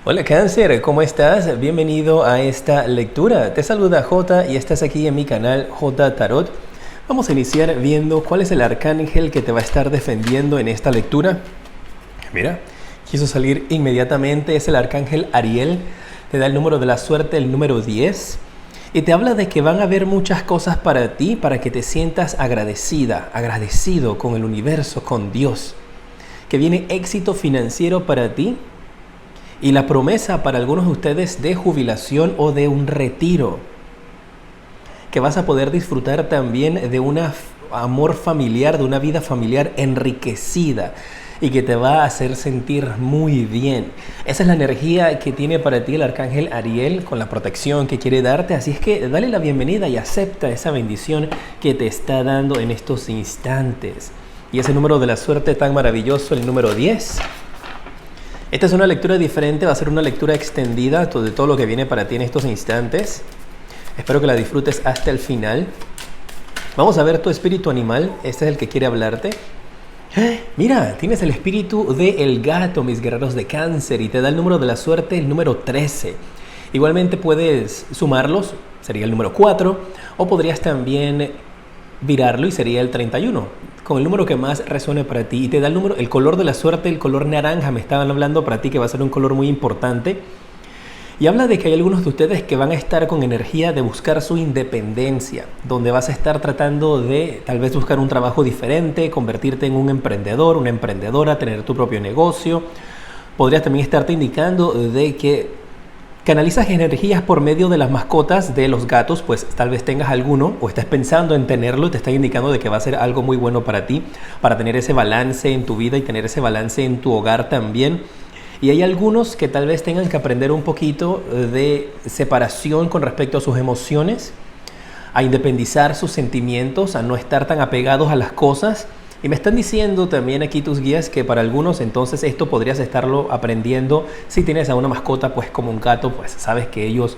Hola Cáncer, ¿cómo estás? Bienvenido a esta lectura. Te saluda J y estás aquí en mi canal J Tarot. Vamos a iniciar viendo cuál es el arcángel que te va a estar defendiendo en esta lectura. Mira, quiso salir inmediatamente, es el arcángel Ariel. Te da el número de la suerte, el número 10. Y te habla de que van a haber muchas cosas para ti, para que te sientas agradecido con el universo, con Dios. Que viene éxito financiero para ti. Y la promesa para algunos de ustedes de jubilación o de un retiro. Que vas a poder disfrutar también de un amor familiar, de una vida familiar enriquecida. Y que te va a hacer sentir muy bien. Esa es la energía que tiene para ti el arcángel Ariel con la protección que quiere darte. Así es que dale la bienvenida y acepta esa bendición que te está dando en estos instantes. Y ese número de la suerte tan maravilloso, el número 10. Esta es una lectura diferente, va a ser una lectura extendida de todo lo que viene para ti en estos instantes. Espero que la disfrutes hasta el final. Vamos a ver tu espíritu animal, este es el que quiere hablarte. Mira, tienes el espíritu del gato, mis guerreros de Cáncer, y te da el número de la suerte, el número 13. Igualmente puedes sumarlos, sería el número 4, o podrías también virarlo y sería el 31, con el número que más resuene para ti. Y te da el color de la suerte, el color naranja, me estaban hablando para ti que va a ser un color muy importante. Y habla de que hay algunos de ustedes que van a estar con energía de buscar su independencia, donde vas a estar tratando de tal vez buscar un trabajo diferente, convertirte en un emprendedor, una emprendedora, tener tu propio negocio. Podrías también estarte indicando de que canalizas energías por medio de las mascotas de los gatos, pues tal vez tengas alguno o estés pensando en tenerlo y te está indicando de que va a ser algo muy bueno para ti, para tener ese balance en tu vida y tener ese balance en tu hogar también. Y hay algunos que tal vez tengan que aprender un poquito de separación con respecto a sus emociones, a independizar sus sentimientos, a no estar tan apegados a las cosas. Y me están diciendo también aquí tus guías que para algunos entonces esto podrías estarlo aprendiendo. Si tienes a una mascota pues como un gato, pues sabes que ellos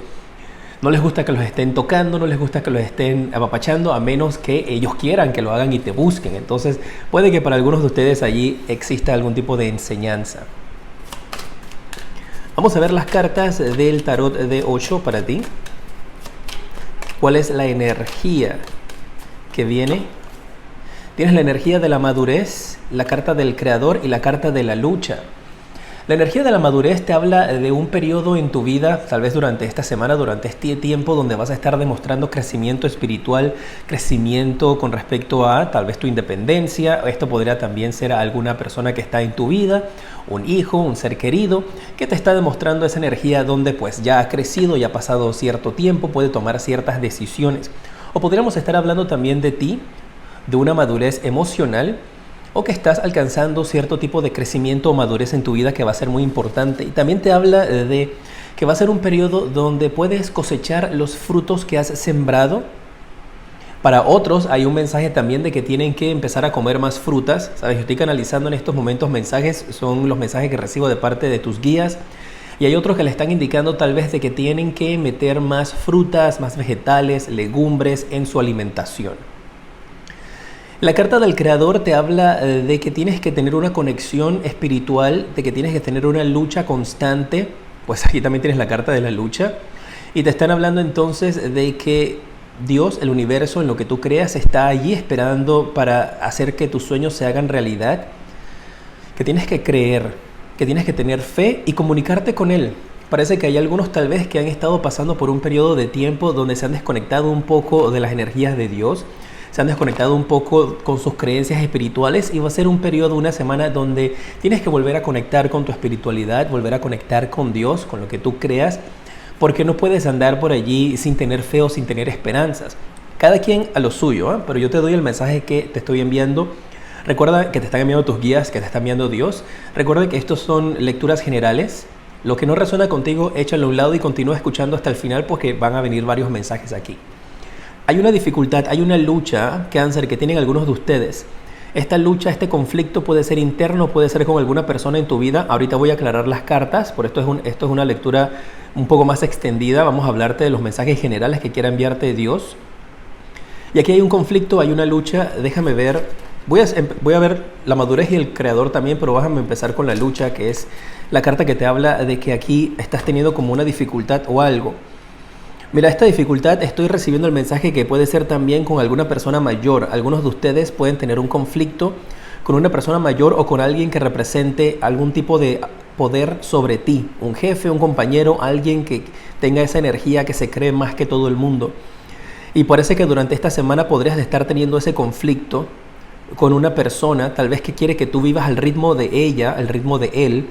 no les gusta que los estén tocando, no les gusta que los estén apapachando, a menos que ellos quieran que lo hagan y te busquen. Entonces puede que para algunos de ustedes allí exista algún tipo de enseñanza. Vamos a ver las cartas del tarot de 8 para ti. ¿Cuál es la energía que viene? Tienes la energía de la madurez, la carta del creador y la carta de la lucha. La energía de la madurez te habla de un periodo en tu vida, tal vez durante esta semana, durante este tiempo, donde vas a estar demostrando crecimiento espiritual, crecimiento con respecto a tal vez tu independencia. Esto podría también ser alguna persona que está en tu vida, un hijo, un ser querido, que te está demostrando esa energía donde pues ya ha crecido, ya ha pasado cierto tiempo, puede tomar ciertas decisiones. O podríamos estar hablando también de ti, de una madurez emocional, o que estás alcanzando cierto tipo de crecimiento o madurez en tu vida que va a ser muy importante. Y también te habla de que va a ser un periodo donde puedes cosechar los frutos que has sembrado. Para otros hay un mensaje también de que tienen que empezar a comer más frutas. Sabes, yo estoy canalizando en estos momentos mensajes, son los mensajes que recibo de parte de tus guías. Y hay otros que le están indicando tal vez de que tienen que meter más frutas, más vegetales, legumbres en su alimentación. La carta del creador te habla de que tienes que tener una conexión espiritual, de que tienes que tener una lucha constante. Pues aquí también tienes la carta de la lucha. Y te están hablando entonces de que Dios, el universo, en lo que tú creas, está allí esperando para hacer que tus sueños se hagan realidad. Que tienes que creer, que tienes que tener fe y comunicarte con Él. Parece que hay algunos tal vez que han estado pasando por un periodo de tiempo donde se han desconectado un poco de las energías de Dios. Se han desconectado un poco con sus creencias espirituales y va a ser un periodo, una semana donde tienes que volver a conectar con tu espiritualidad, volver a conectar con Dios, con lo que tú creas, porque no puedes andar por allí sin tener fe o sin tener esperanzas. Cada quien a lo suyo, ¿eh? Pero yo te doy el mensaje que te estoy enviando. Recuerda que te están enviando tus guías, que te está enviando Dios. Recuerda que estos son lecturas generales. Lo que no resuena contigo, échalo a un lado y continúa escuchando hasta el final porque van a venir varios mensajes aquí. Hay una dificultad, hay una lucha, Cáncer, que tienen algunos de ustedes. Esta lucha, este conflicto puede ser interno, puede ser con alguna persona en tu vida. Ahorita voy a aclarar las cartas, por esto es una lectura un poco más extendida. Vamos a hablarte de los mensajes generales que quiera enviarte Dios. Y aquí hay un conflicto, hay una lucha. Déjame ver Voy a ver la madurez y el creador también, pero déjame empezar con la lucha, que es la carta que te habla de que aquí estás teniendo como una dificultad o algo. Mira, esta dificultad estoy recibiendo el mensaje que puede ser también con alguna persona mayor. Algunos de ustedes pueden tener un conflicto con una persona mayor o con alguien que represente algún tipo de poder sobre ti. Un jefe, un compañero, alguien que tenga esa energía que se cree más que todo el mundo. Y parece que durante esta semana podrías estar teniendo ese conflicto con una persona, tal vez que quiere que tú vivas al ritmo de ella, al ritmo de él.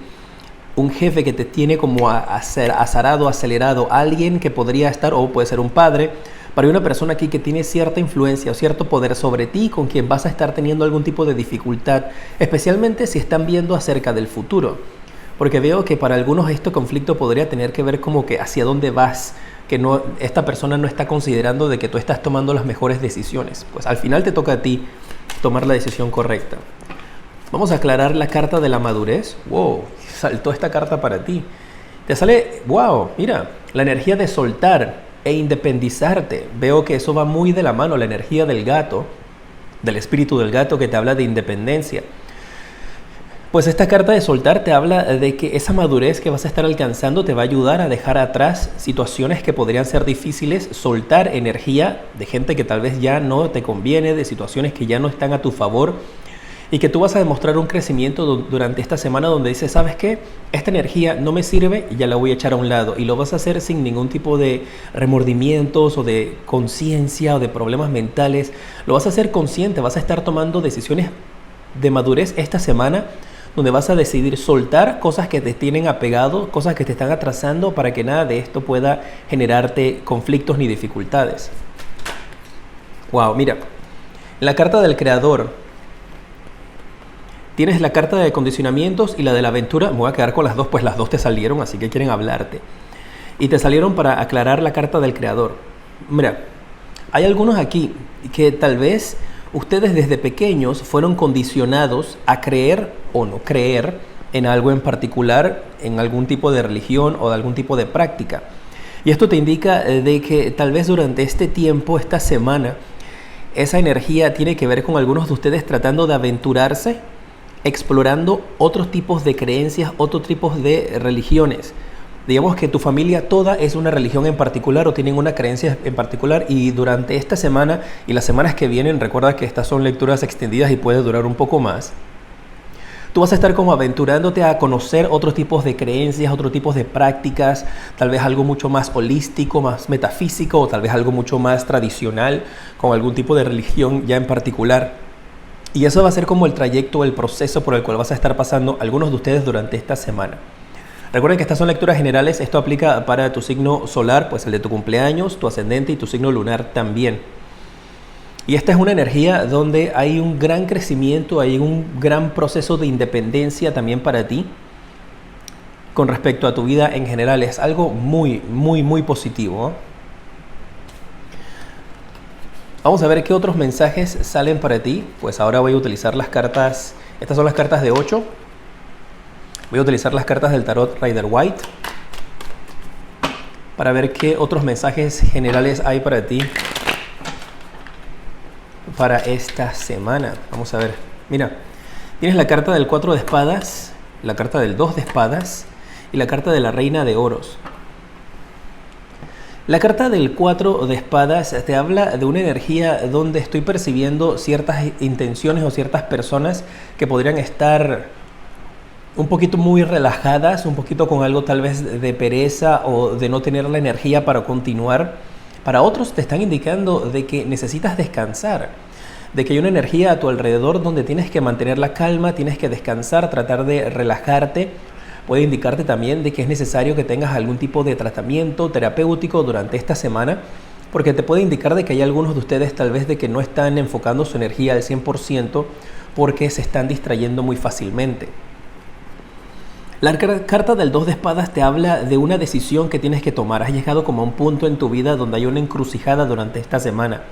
Un jefe que te tiene como azarado, acelerado, alguien que podría estar, o puede ser un padre, pero hay una persona aquí que tiene cierta influencia o cierto poder sobre ti, con quien vas a estar teniendo algún tipo de dificultad, especialmente si están viendo acerca del futuro. Porque veo que para algunos este conflicto podría tener que ver como que hacia dónde vas, que no, esta persona no está considerando de que tú estás tomando las mejores decisiones. Pues al final te toca a ti tomar la decisión correcta. Vamos a aclarar la carta de la madurez. Wow, saltó esta carta para ti. Te sale, wow, mira, la energía de soltar e independizarte. Veo que eso va muy de la mano, la energía del gato, del espíritu del gato que te habla de independencia. Pues esta carta de soltar te habla de que esa madurez que vas a estar alcanzando te va a ayudar a dejar atrás situaciones que podrían ser difíciles, soltar energía de gente que tal vez ya no te conviene, de situaciones que ya no están a tu favor, y que tú vas a demostrar un crecimiento durante esta semana donde dices, ¿sabes qué? Esta energía no me sirve y ya la voy a echar a un lado. Y lo vas a hacer sin ningún tipo de remordimientos o de conciencia o de problemas mentales. Lo vas a hacer consciente, vas a estar tomando decisiones de madurez esta semana donde vas a decidir soltar cosas que te tienen apegado, cosas que te están atrasando para que nada de esto pueda generarte conflictos ni dificultades. Wow, mira, la carta del creador. Tienes la carta de condicionamientos y la de la aventura. Me voy a quedar con las dos, pues las dos te salieron, así que quieren hablarte. Y te salieron para aclarar la carta del creador. Mira, hay algunos aquí que tal vez ustedes desde pequeños fueron condicionados a creer o no creer en algo en particular, en algún tipo de religión o de algún tipo de práctica. Y esto te indica de que tal vez durante este tiempo, esta semana, esa energía tiene que ver con algunos de ustedes tratando de aventurarse, explorando otros tipos de creencias, otros tipos de religiones. Digamos que tu familia toda es una religión en particular o tienen una creencia en particular, y durante esta semana y las semanas que vienen, recuerda que estas son lecturas extendidas y puede durar un poco más, tú vas a estar como aventurándote a conocer otros tipos de creencias, otros tipos de prácticas, tal vez algo mucho más holístico, más metafísico, o tal vez algo mucho más tradicional, con algún tipo de religión ya en particular. Y eso va a ser como el trayecto, el proceso por el cual vas a estar pasando algunos de ustedes durante esta semana. Recuerden que estas son lecturas generales, esto aplica para tu signo solar, pues el de tu cumpleaños, tu ascendente y tu signo lunar también. Y esta es una energía donde hay un gran crecimiento, hay un gran proceso de independencia también para ti con respecto a tu vida en general. Es algo muy, muy, muy positivo, ¿eh? Vamos a ver qué otros mensajes salen para ti. Pues ahora voy a utilizar las cartas, estas son las cartas de 8. Voy a utilizar las cartas del tarot Rider-Waite para ver qué otros mensajes generales hay para ti para esta semana. Vamos a ver. Mira, tienes la carta del 4 de espadas, la carta del 2 de espadas y la carta de la reina de oros. La carta del 4 de espadas te habla de una energía donde estoy percibiendo ciertas intenciones o ciertas personas que podrían estar un poquito muy relajadas, un poquito con algo tal vez de pereza o de no tener la energía para continuar. Para otros te están indicando de que necesitas descansar, de que hay una energía a tu alrededor donde tienes que mantener la calma, tienes que descansar, tratar de relajarte. Puede indicarte también de que es necesario que tengas algún tipo de tratamiento terapéutico durante esta semana, porque te puede indicar de que hay algunos de ustedes tal vez de que no están enfocando su energía al 100% porque se están distrayendo muy fácilmente. La carta del 2 de espadas te habla de una decisión que tienes que tomar. Has llegado como a un punto en tu vida donde hay una encrucijada durante esta semana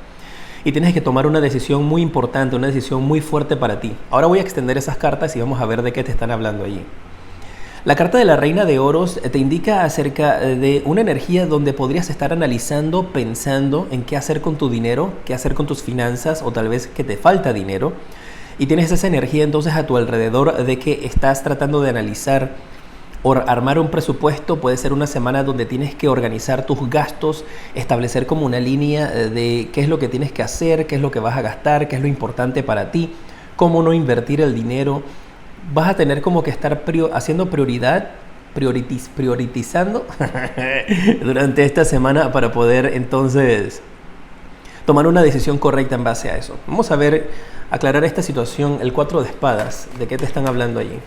y tienes que tomar una decisión muy importante, una decisión muy fuerte para ti. Ahora voy a extender esas cartas y vamos a ver de qué te están hablando allí. La carta de la reina de oros te indica acerca de una energía donde podrías estar analizando, pensando en qué hacer con tu dinero, qué hacer con tus finanzas o tal vez que te falta dinero. y tienes esa energía entonces a tu alrededor de que estás tratando de analizar o armar un presupuesto. Puede ser una semana donde tienes que organizar tus gastos, establecer como una línea de qué es lo que tienes que hacer, qué es lo que vas a gastar, qué es lo importante para ti, cómo no invertir el dinero. Vas a tener como que estar haciendo priorizando durante esta semana para poder entonces tomar una decisión correcta en base a eso. Vamos a ver, aclarar esta situación. El 4 de espadas, ¿de qué te están hablando allí?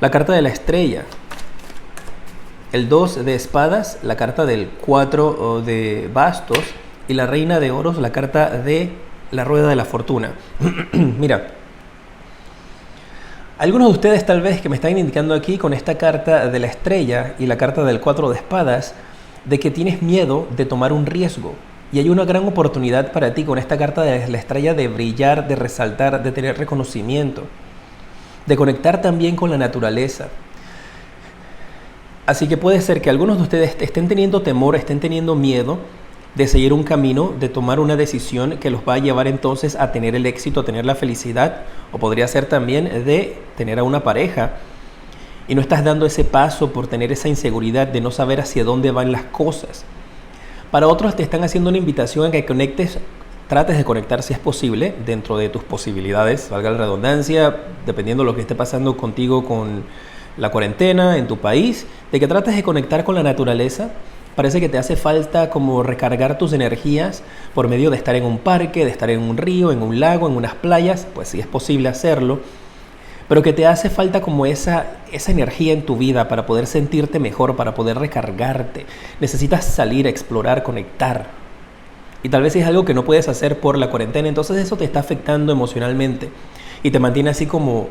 La carta de la estrella. El 2 de espadas, la carta del 4 de bastos. Y la reina de oros, la carta de la rueda de la fortuna. Mira, algunos de ustedes tal vez que me están indicando aquí con esta carta de la estrella y la carta del 4 de espadas, de que tienes miedo de tomar un riesgo. Y hay una gran oportunidad para ti con esta carta de la estrella de brillar, de resaltar, de tener reconocimiento, de conectar también con la naturaleza. Así que puede ser que algunos de ustedes estén teniendo temor, estén teniendo miedo de seguir un camino, de tomar una decisión que los va a llevar entonces a tener el éxito, a tener la felicidad, o podría ser también de tener a una pareja y no estás dando ese paso por tener esa inseguridad de no saber hacia dónde van las cosas. Para otros te están haciendo una invitación a que conectes, trates de conectar si es posible, dentro de tus posibilidades, valga la redundancia, dependiendo de lo que esté pasando contigo con la cuarentena en tu país, de que trates de conectar con la naturaleza. Parece que te hace falta como recargar tus energías por medio de estar en un parque, de estar en un río, en un lago, en unas playas, pues sí es posible hacerlo, pero que te hace falta como esa energía en tu vida para poder sentirte mejor, para poder recargarte. Necesitas salir, explorar, conectar. Y tal vez es algo que no puedes hacer por la cuarentena, entonces eso te está afectando emocionalmente y te mantiene así como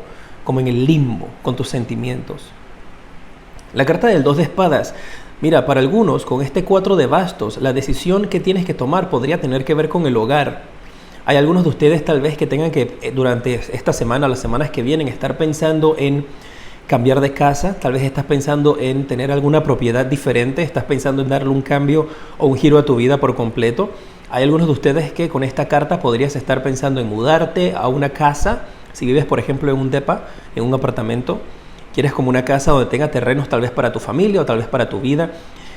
en el limbo con tus sentimientos. La carta del 2 de espadas. Mira, para algunos, con este 4 de bastos, la decisión que tienes que tomar podría tener que ver con el hogar. Hay algunos de ustedes tal vez que tengan que, durante esta semana, las semanas que vienen, estar pensando en cambiar de casa. Tal vez estás pensando en tener alguna propiedad diferente, estás pensando en darle un cambio o un giro a tu vida por completo. Hay algunos de ustedes que con esta carta podrías estar pensando en mudarte a una casa. Si vives, por ejemplo, en un depa, en un apartamento, quieres como una casa donde tenga terrenos tal vez para tu familia o tal vez para tu vida,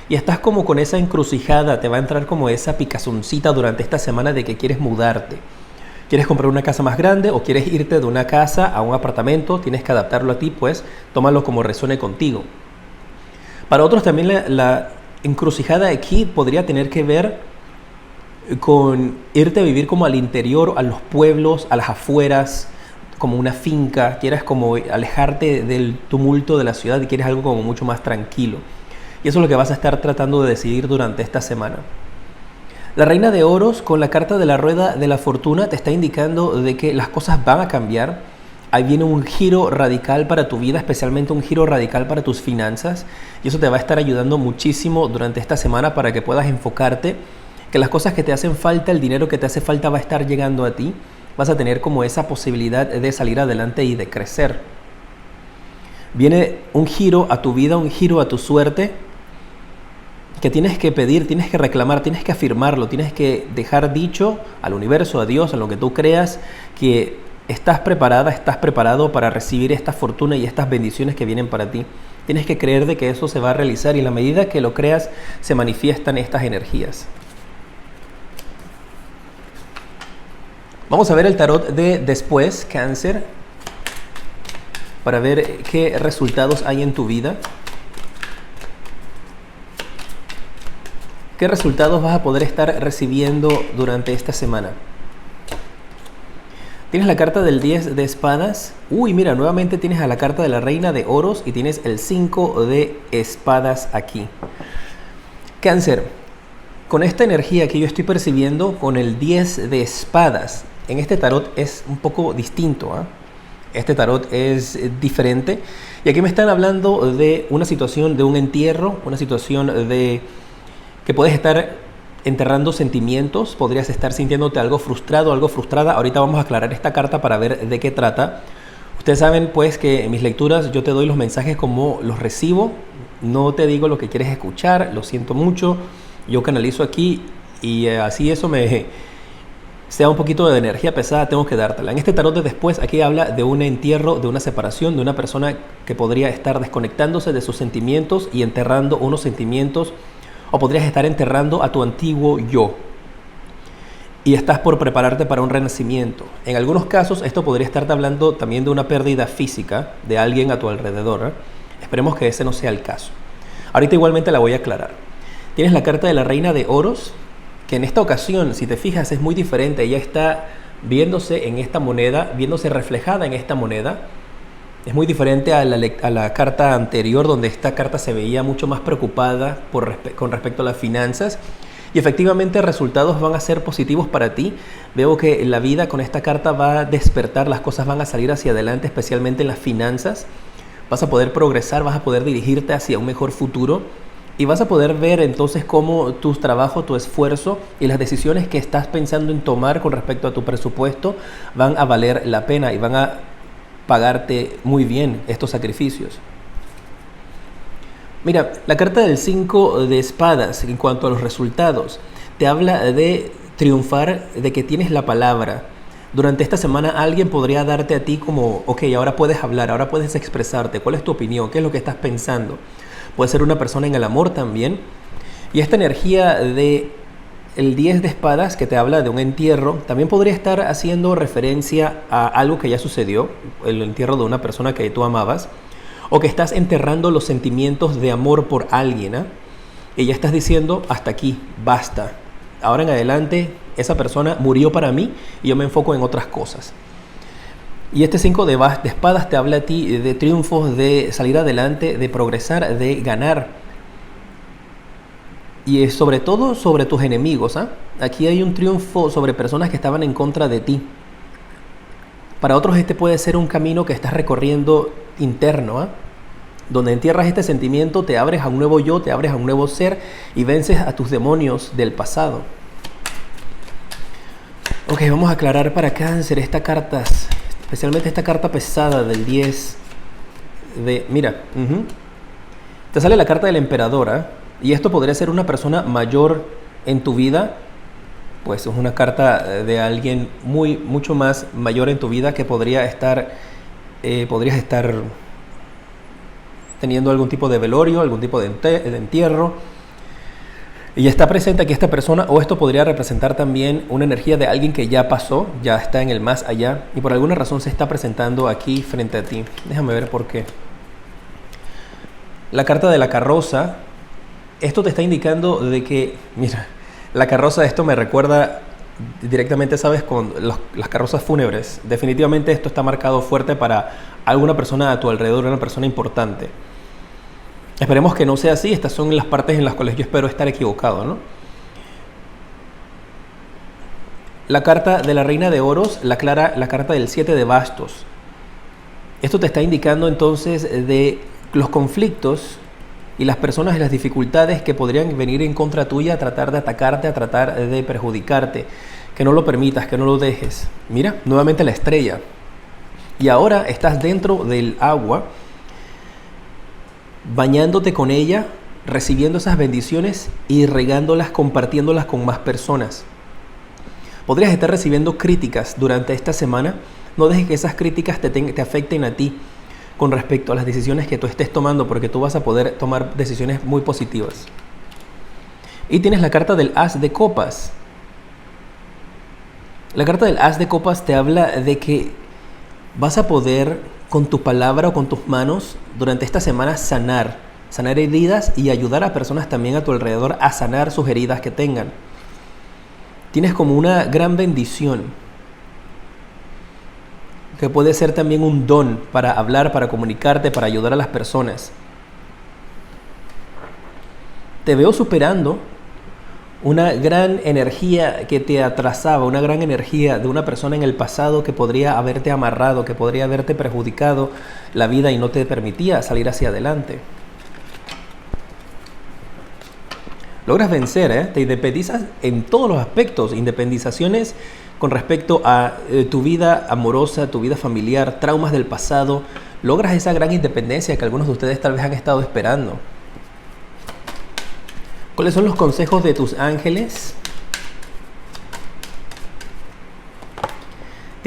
y estás como con esa encrucijada, te va a entrar como esa picazoncita durante esta semana de que quieres mudarte. ¿Quieres comprar una casa más grande o quieres irte de una casa a un apartamento? Tienes que adaptarlo a ti, pues tómalo como resuene contigo. Para otros también la encrucijada aquí podría tener que ver con irte a vivir como al interior, a los pueblos, a las afueras, como una finca. Quieres como alejarte del tumulto de la ciudad y quieres algo como mucho más tranquilo. Y eso es lo que vas a estar tratando de decidir durante esta semana. La reina de oros con la carta de la rueda de la fortuna te está indicando de que las cosas van a cambiar. Ahí viene un giro radical para tu vida, especialmente un giro radical para tus finanzas. Y eso te va a estar ayudando muchísimo durante esta semana para que puedas enfocarte, que las cosas que te hacen falta, el dinero que te hace falta va a estar llegando a ti. Vas a tener como esa posibilidad de salir adelante y de crecer. Viene un giro a tu vida, un giro a tu suerte, que tienes que pedir, tienes que reclamar, tienes que afirmarlo, tienes que dejar dicho al universo, a Dios, a lo que tú creas, que estás preparada, estás preparado para recibir esta fortuna y estas bendiciones que vienen para ti. Tienes que creer de que eso se va a realizar y en la medida que lo creas se manifiestan estas energías. Vamos a ver el tarot de después, Cáncer, para ver qué resultados hay en tu vida. ¿Qué resultados vas a poder estar recibiendo durante esta semana? Tienes la carta del 10 de espadas. Uy, mira, nuevamente tienes a la carta de la reina de oros y tienes el 5 de espadas aquí. Cáncer, con esta energía que yo estoy percibiendo, con el 10 de espadas, en este tarot es un poco distinto, ¿eh? Este tarot es diferente. Y aquí me están hablando de una situación de un entierro, una situación de que puedes estar enterrando sentimientos, podrías estar sintiéndote algo frustrado, algo frustrada. Ahorita vamos a aclarar esta carta para ver de qué trata. Ustedes saben pues que en mis lecturas yo te doy los mensajes como los recibo, no te digo lo que quieres escuchar, lo siento mucho, yo canalizo aquí y así eso me sea un poquito de energía pesada, tengo que dártela. En este tarot de después, aquí habla de un entierro, de una separación, de una persona que podría estar desconectándose de sus sentimientos y enterrando unos sentimientos, o podrías estar enterrando a tu antiguo yo. Y estás por prepararte para un renacimiento. En algunos casos, esto podría estarte hablando también de una pérdida física de alguien a tu alrededor, ¿eh? Esperemos que ese no sea el caso. Ahorita igualmente la voy a aclarar. Tienes la carta de la Reina de Oros, que en esta ocasión, si te fijas, es muy diferente. Ella está viéndose en esta moneda, viéndose reflejada en esta moneda. Es muy diferente a la carta anterior, donde esta carta se veía mucho más preocupada con respecto a las finanzas. Y efectivamente resultados van a ser positivos para ti. Veo que la vida con esta carta va a despertar, las cosas van a salir hacia adelante, especialmente en las finanzas. Vas a poder progresar, vas a poder dirigirte hacia un mejor futuro. Y vas a poder ver entonces cómo tu trabajo, tu esfuerzo y las decisiones que estás pensando en tomar con respecto a tu presupuesto van a valer la pena y van a pagarte muy bien estos sacrificios. Mira, la carta del 5 de espadas en cuanto a los resultados te habla de triunfar, de que tienes la palabra. Durante esta semana alguien podría darte a ti como, ok, ahora puedes hablar, ahora puedes expresarte, ¿cuál es tu opinión? ¿Qué es lo que estás pensando? Puede ser una persona en el amor también. Y esta energía de el 10 de espadas que te habla de un entierro, también podría estar haciendo referencia a algo que ya sucedió, el entierro de una persona que tú amabas, o que estás enterrando los sentimientos de amor por alguien, ¿eh? Y ya estás diciendo, hasta aquí, basta. Ahora en adelante, esa persona murió para mí y yo me enfoco en otras cosas. Y este 5 de espadas te habla a ti de triunfos, de salir adelante, de progresar, de ganar. Y es sobre todo sobre tus enemigos, ¿eh? Aquí hay un triunfo sobre personas que estaban en contra de ti. Para otros este puede ser un camino que estás recorriendo interno, ¿eh? Donde entierras este sentimiento, te abres a un nuevo yo, te abres a un nuevo ser y vences a tus demonios del pasado. Ok, vamos a aclarar para Cáncer esta carta, especialmente esta carta pesada del 10 de... Mira, te sale la carta del emperador, ¿eh? Y esto podría ser una persona mayor en tu vida, pues es una carta de alguien mucho más mayor en tu vida que podrías estar teniendo algún tipo de velorio, algún tipo de entierro. Y está presente aquí esta persona, o esto podría representar también una energía de alguien que ya pasó, ya está en el más allá, y por alguna razón se está presentando aquí frente a ti. Déjame ver por qué. La carta de la carroza, esto te está indicando de que, mira, la carroza, esto me recuerda directamente, ¿sabes? Con las carrozas fúnebres. Definitivamente esto está marcado fuerte para alguna persona a tu alrededor, una persona importante. Esperemos que no sea así. Estas son las partes en las cuales yo espero estar equivocado, ¿no? La carta de la Reina de Oros, la carta del 7 de bastos. Esto te está indicando entonces de los conflictos y las personas y las dificultades que podrían venir en contra tuya a tratar de atacarte, a tratar de perjudicarte. Que no lo permitas, que no lo dejes. Mira, nuevamente la estrella. Y ahora estás dentro del agua, bañándote con ella, recibiendo esas bendiciones y regándolas, compartiéndolas con más personas. Podrías estar recibiendo críticas durante esta semana. No dejes que esas críticas te afecten a ti con respecto a las decisiones que tú estés tomando, porque tú vas a poder tomar decisiones muy positivas. Y tienes la carta del As de Copas. La carta del As de Copas te habla de que vas a poder, con tu palabra o con tus manos, durante esta semana sanar heridas y ayudar a personas también a tu alrededor a sanar sus heridas que tengan. Tienes como una gran bendición, que puede ser también un don para hablar, para comunicarte, para ayudar a las personas. Te veo superando una gran energía que te atrasaba, una gran energía de una persona en el pasado que podría haberte amarrado, que podría haberte perjudicado la vida y no te permitía salir hacia adelante. Logras vencer, ¿eh? Te independizas en todos los aspectos, independizaciones con respecto a tu vida amorosa, tu vida familiar, traumas del pasado. Logras esa gran independencia que algunos de ustedes tal vez han estado esperando. ¿Cuáles son los consejos de tus ángeles?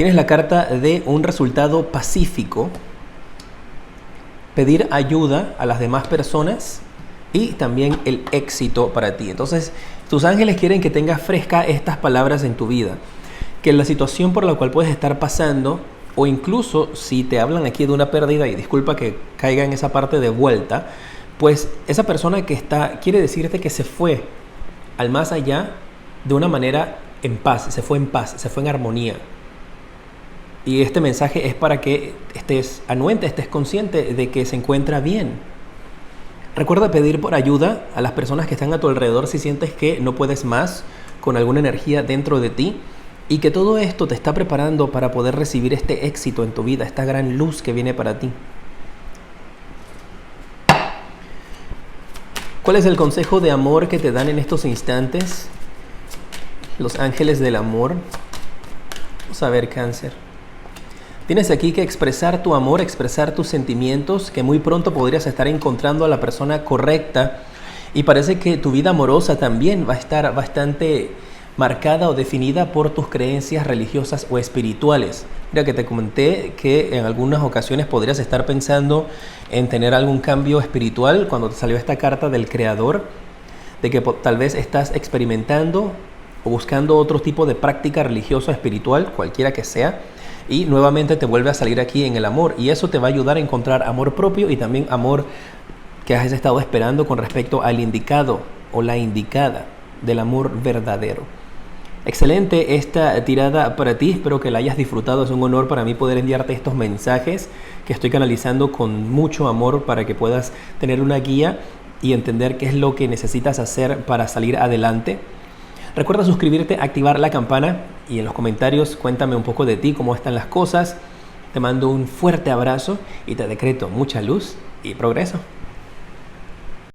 Tienes la carta de un resultado pacífico, pedir ayuda a las demás personas y también el éxito para ti. Entonces, tus ángeles quieren que tengas fresca estas palabras en tu vida. Que la situación por la cual puedes estar pasando, o incluso si te hablan aquí de una pérdida, y disculpa que caiga en esa parte de vuelta, pues esa persona que está, quiere decirte que se fue al más allá de una manera en paz, se fue en armonía. Y este mensaje es para que estés anuente, estés consciente de que se encuentra bien. Recuerda pedir por ayuda a las personas que están a tu alrededor si sientes que no puedes más con alguna energía dentro de ti, y que todo esto te está preparando para poder recibir este éxito en tu vida, esta gran luz que viene para ti. ¿Cuál es el consejo de amor que te dan en estos instantes los ángeles del amor? Vamos a ver, Cáncer. Tienes aquí que expresar tu amor, expresar tus sentimientos, que muy pronto podrías estar encontrando a la persona correcta, y parece que tu vida amorosa también va a estar bastante marcada o definida por tus creencias religiosas o espirituales. Mira que te comenté que en algunas ocasiones podrías estar pensando en tener algún cambio espiritual cuando te salió esta carta del Creador, de que tal vez estás experimentando o buscando otro tipo de práctica religiosa o espiritual, cualquiera que sea, y nuevamente te vuelve a salir aquí en el amor, y eso te va a ayudar a encontrar amor propio y también amor que has estado esperando con respecto al indicado o la indicada del amor verdadero. Excelente esta tirada para ti, espero que la hayas disfrutado. Es un honor para mí poder enviarte estos mensajes que estoy canalizando con mucho amor para que puedas tener una guía y entender qué es lo que necesitas hacer para salir adelante. Recuerda suscribirte, activar la campana y en los comentarios cuéntame un poco de ti, cómo están las cosas. Te mando un fuerte abrazo y te decreto mucha luz y progreso.